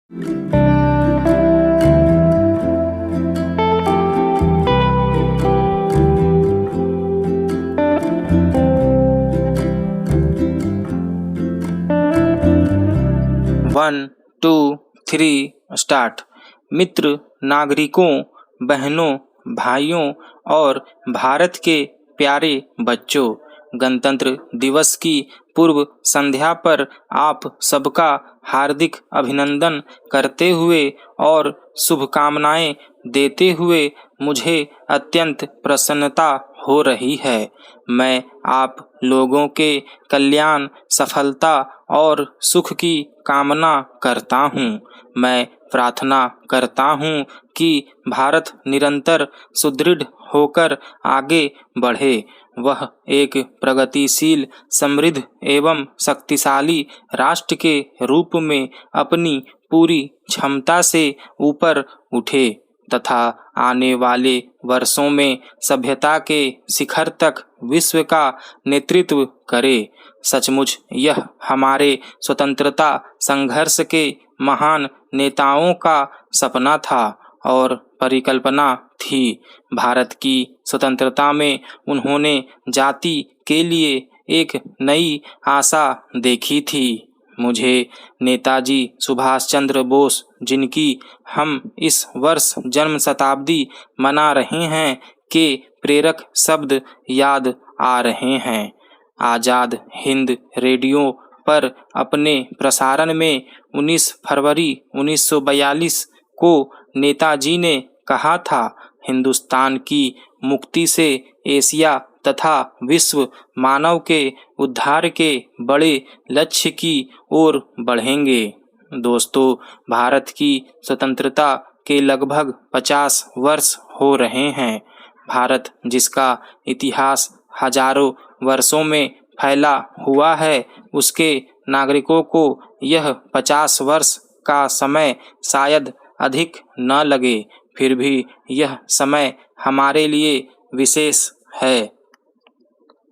One two three start. मित्र, नागरिकों, बहनों, भाइयों और भारत के प्यारे बच्चों, गणतंत्र दिवस की पूर्व संध्या पर आप सबका हार्दिक अभिनंदन करते हुए और शुभकामनाएं देते हुए मुझे अत्यंत प्रसन्नता हो रही है। मैं आप लोगों के कल्याण, सफलता और सुख की कामना करता हूँ। मैं प्रार्थना करता हूँ कि भारत निरंतर सुदृढ़ होकर आगे बढ़े। वह एक प्रगतिशील, समृद्ध एवं शक्तिशाली राष्ट्र के रूप में अपनी पूरी क्षमता से ऊपर उठे तथा आने वाले वर्षों में सभ्यता के शिखर तक विश्व का नेतृत्व करे। सचमुच यह हमारे स्वतंत्रता संघर्ष के महान नेताओं का सपना था और परिकल्पना थी। भारत की स्वतंत्रता में उन्होंने जाति के लिए एक नई आशा देखी थी। मुझे नेताजी सुभाष चंद्र बोस, जिनकी हम इस वर्ष जन्म शताब्दी मना रहे हैं, के प्रेरक शब्द याद आ रहे हैं। आज़ाद हिंद रेडियो पर अपने प्रसारण में 19 फरवरी 1942 को नेताजी ने कहा था, हिंदुस्तान की मुक्ति से एशिया तथा विश्व मानव के उद्धार के बड़े लक्ष्य की ओर बढ़ेंगे। दोस्तों, भारत की स्वतंत्रता के लगभग 50 वर्ष हो रहे हैं। भारत, जिसका इतिहास हजारों वर्षों में फैला हुआ है, उसके नागरिकों को यह 50 वर्ष का समय शायद अधिक न लगे, फिर भी यह समय हमारे लिए विशेष है,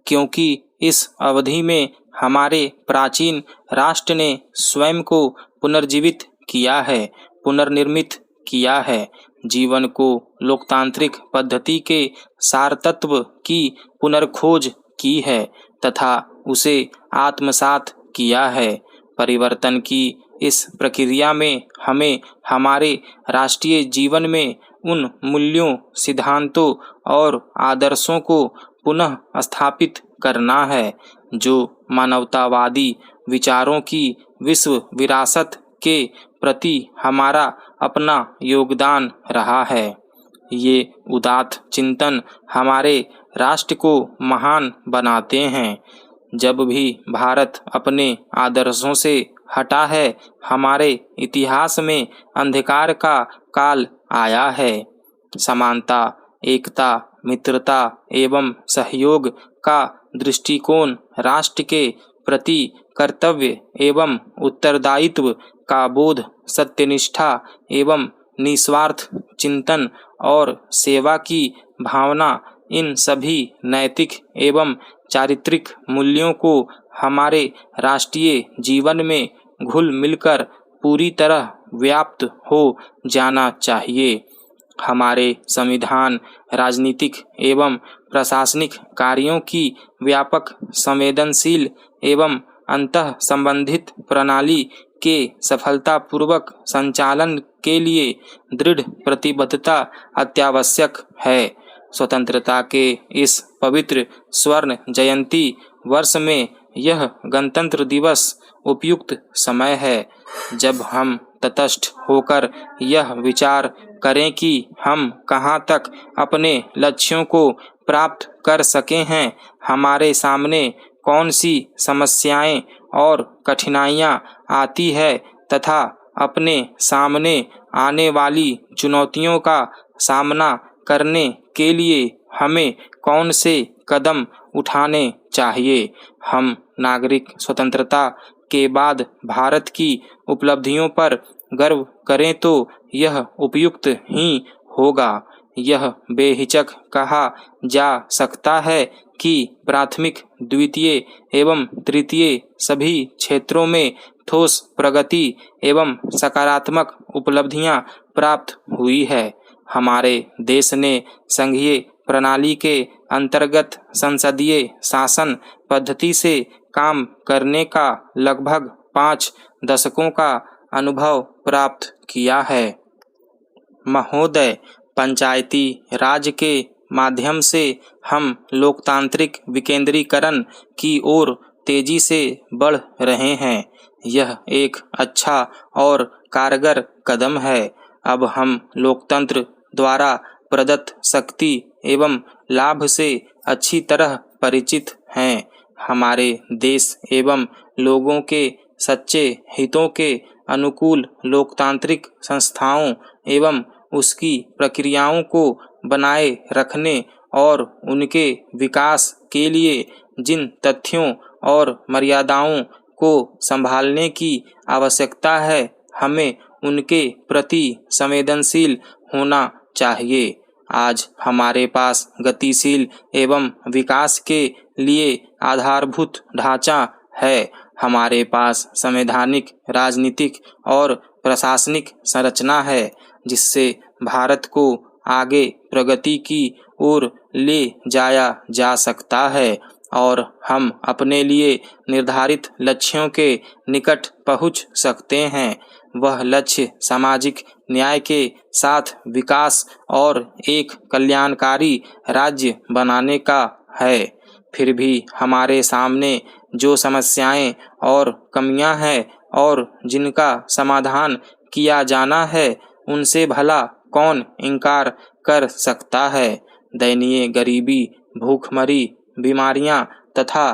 क्योंकि इस अवधि में हमारे प्राचीन राष्ट्र ने स्वयं को पुनर्जीवित किया है, पुनर्निर्मित किया है, जीवन को लोकतांत्रिक पद्धति के सारतत्व की पुनर्खोज की है तथा उसे आत्मसात किया है। परिवर्तन की इस प्रक्रिया में हमें हमारे राष्ट्रीय जीवन में उन मूल्यों, सिद्धांतों और आदर्शों को पुनः स्थापित करना है जो मानवतावादी विचारों की विश्व विरासत के प्रति हमारा अपना योगदान रहा है। ये उदात्त चिंतन हमारे राष्ट्र को महान बनाते हैं। जब भी भारत अपने आदर्शों से हटा है, हमारे इतिहास में अंधकार का काल आया है। समानता, एकता, मित्रता एवं सहयोग का दृष्टिकोण, राष्ट्र के प्रति कर्तव्य एवं उत्तरदायित्व का बोध, सत्यनिष्ठा एवं निस्वार्थ चिंतन और सेवा की भावना, इन सभी नैतिक एवं चारित्रिक मूल्यों को हमारे राष्ट्रीय जीवन में घुल मिलकर पूरी तरह व्याप्त हो जाना चाहिए। हमारे संविधान राजनीतिक एवं प्रशासनिक कार्यों की व्यापक, संवेदनशील एवं अंतः संबंधित प्रणाली के सफलतापूर्वक संचालन के लिए दृढ़ प्रतिबद्धता अत्यावश्यक है। स्वतंत्रता के इस पवित्र स्वर्ण जयंती वर्ष में यह गणतंत्र दिवस उपयुक्त समय है जब हम तटस्थ होकर यह विचार करें कि हम कहाँ तक अपने लक्ष्यों को प्राप्त कर सके हैं, हमारे सामने कौन सी समस्याएं और कठिनाइयां आती है तथा अपने सामने आने वाली चुनौतियों का सामना करने के लिए हमें कौन से कदम उठाने चाहिए। हम नागरिक स्वतंत्रता के बाद भारत की उपलब्धियों पर गर्व करें तो यह उपयुक्त ही होगा। यह बेहिचक कहा जा सकता है कि प्राथमिक, द्वितीय एवं तृतीय सभी क्षेत्रों में ठोस प्रगति एवं सकारात्मक उपलब्धियां प्राप्त हुई है। हमारे देश ने संघीय प्रणाली के अंतर्गत संसदीय शासन पद्धति से काम करने का लगभग 5 दशकों का अनुभव प्राप्त किया है। महोदय, पंचायती राज के माध्यम से हम लोकतांत्रिक विकेंद्रीकरण की ओर तेजी से बढ़ रहे हैं। यह एक अच्छा और कारगर कदम है। अब हम लोकतंत्र द्वारा प्रदत्त शक्ति एवं लाभ से अच्छी तरह परिचित हैं। हमारे देश एवं लोगों के सच्चे हितों के अनुकूल लोकतांत्रिक संस्थाओं एवं उसकी प्रक्रियाओं को बनाए रखने और उनके विकास के लिए जिन तथ्यों और मर्यादाओं को संभालने की आवश्यकता है, हमें उनके प्रति संवेदनशील होना चाहिए। आज हमारे पास गतिशील एवं विकास के लिए आधारभूत ढांचा है। हमारे पास संवैधानिक, राजनीतिक और प्रशासनिक संरचना है, जिससे भारत को आगे प्रगति की ओर ले जाया जा सकता है और हम अपने लिए निर्धारित लक्ष्यों के निकट पहुंच सकते हैं। वह लक्ष्य सामाजिक न्याय के साथ विकास और एक कल्याणकारी राज्य बनाने का है। फिर भी हमारे सामने जो समस्याएं और कमियां हैं और जिनका समाधान किया जाना है, उनसे भला कौन इनकार कर सकता है। दयनीय गरीबी, भूखमरी, बीमारियां तथा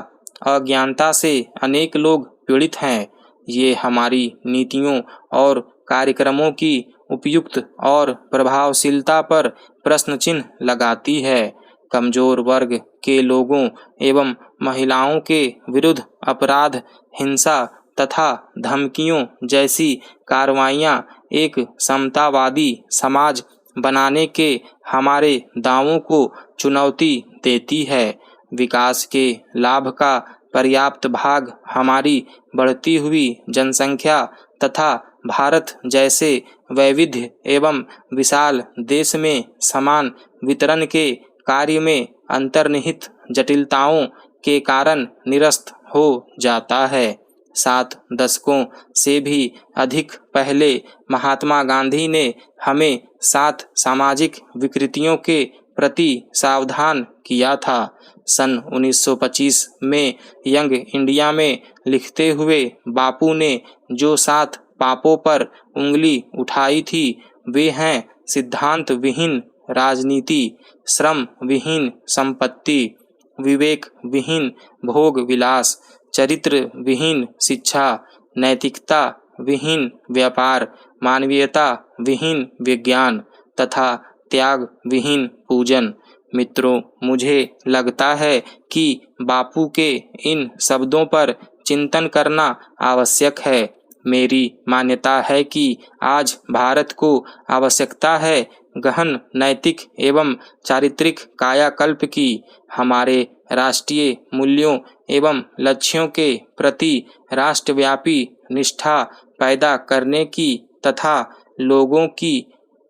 अज्ञानता से अनेक लोग पीड़ित हैं। ये हमारी नीतियों और कार्यक्रमों की उपयुक्त और प्रभावशीलता पर प्रश्न चिन्ह लगाती है। कमजोर वर्ग के लोगों एवं महिलाओं के विरुद्ध अपराध, हिंसा तथा धमकियों जैसी कार्रवाइयाँ एक समतावादी समाज बनाने के हमारे दावों को चुनौती देती है। विकास के लाभ का पर्याप्त भाग हमारी बढ़ती हुई जनसंख्या तथा भारत जैसे वैविध्य एवं विशाल देश में समान वितरण के कार्य में अंतर्निहित जटिलताओं के कारण निरस्त हो जाता है। 7 दशकों से भी अधिक पहले महात्मा गांधी ने हमें 7 सामाजिक विकृतियों के प्रति सावधान किया था। सन 1925 में यंग इंडिया में लिखते हुए बापू ने जो 7 पापों पर उंगली उठाई थी, वे हैं सिद्धांत विहीन राजनीति, श्रम विहीन संपत्ति, विवेक विहीन भोग विलास, चरित्र विहीन शिक्षा, नैतिकता विहीन व्यापार, मानवीयता विहीन विज्ञान तथा त्याग विहीन पूजन। मित्रों, मुझे लगता है कि बापू के इन शब्दों पर चिंतन करना आवश्यक है। मेरी मान्यता है कि आज भारत को आवश्यकता है गहन नैतिक एवं चारित्रिक कायाकल्प की। हमारे राष्ट्रीय मूल्यों एवं लक्ष्यों के प्रति राष्ट्रव्यापी निष्ठा पैदा करने की तथा लोगों की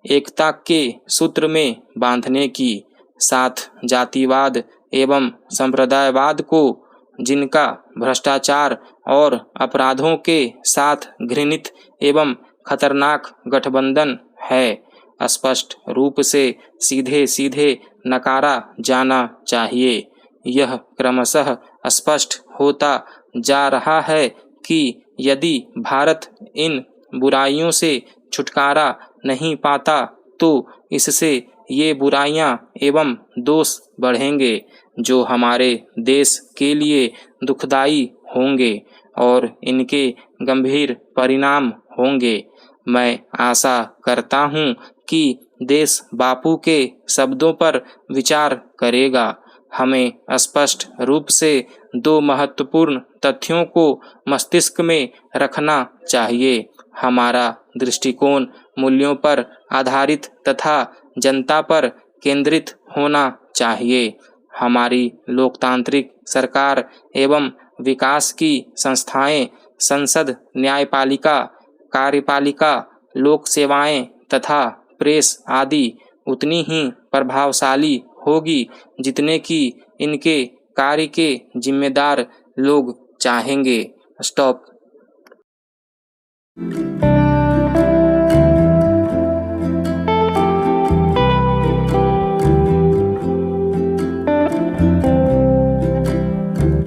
एकता के सूत्र में बांधने की। साथ जातिवाद एवं संप्रदायवाद को, जिनका भ्रष्टाचार और अपराधों के साथ घृणित एवं खतरनाक गठबंधन है, स्पष्ट रूप से सीधे सीधे नकारा जाना चाहिए। यह क्रमशः स्पष्ट होता जा रहा है कि यदि भारत इन बुराइयों से छुटकारा नहीं पाता, तो इससे ये बुराइयां एवं दोष बढ़ेंगे, जो हमारे देश के लिए दुखदायी होंगे और इनके गंभीर परिणाम होंगे। मैं आशा करता हूँ कि देश बापू के शब्दों पर विचार करेगा। हमें स्पष्ट रूप से 2 महत्वपूर्ण तथ्यों को मस्तिष्क में रखना चाहिए। हमारा दृष्टिकोण मूल्यों पर आधारित तथा जनता पर केंद्रित होना चाहिए। हमारी लोकतांत्रिक सरकार एवं विकास की संस्थाएं संसद, न्यायपालिका, कार्यपालिका, लोक सेवाएं तथा प्रेस आदि उतनी ही प्रभावशाली होगी जितने कि इनके कार्य के जिम्मेदार लोग चाहेंगे। स्टॉप।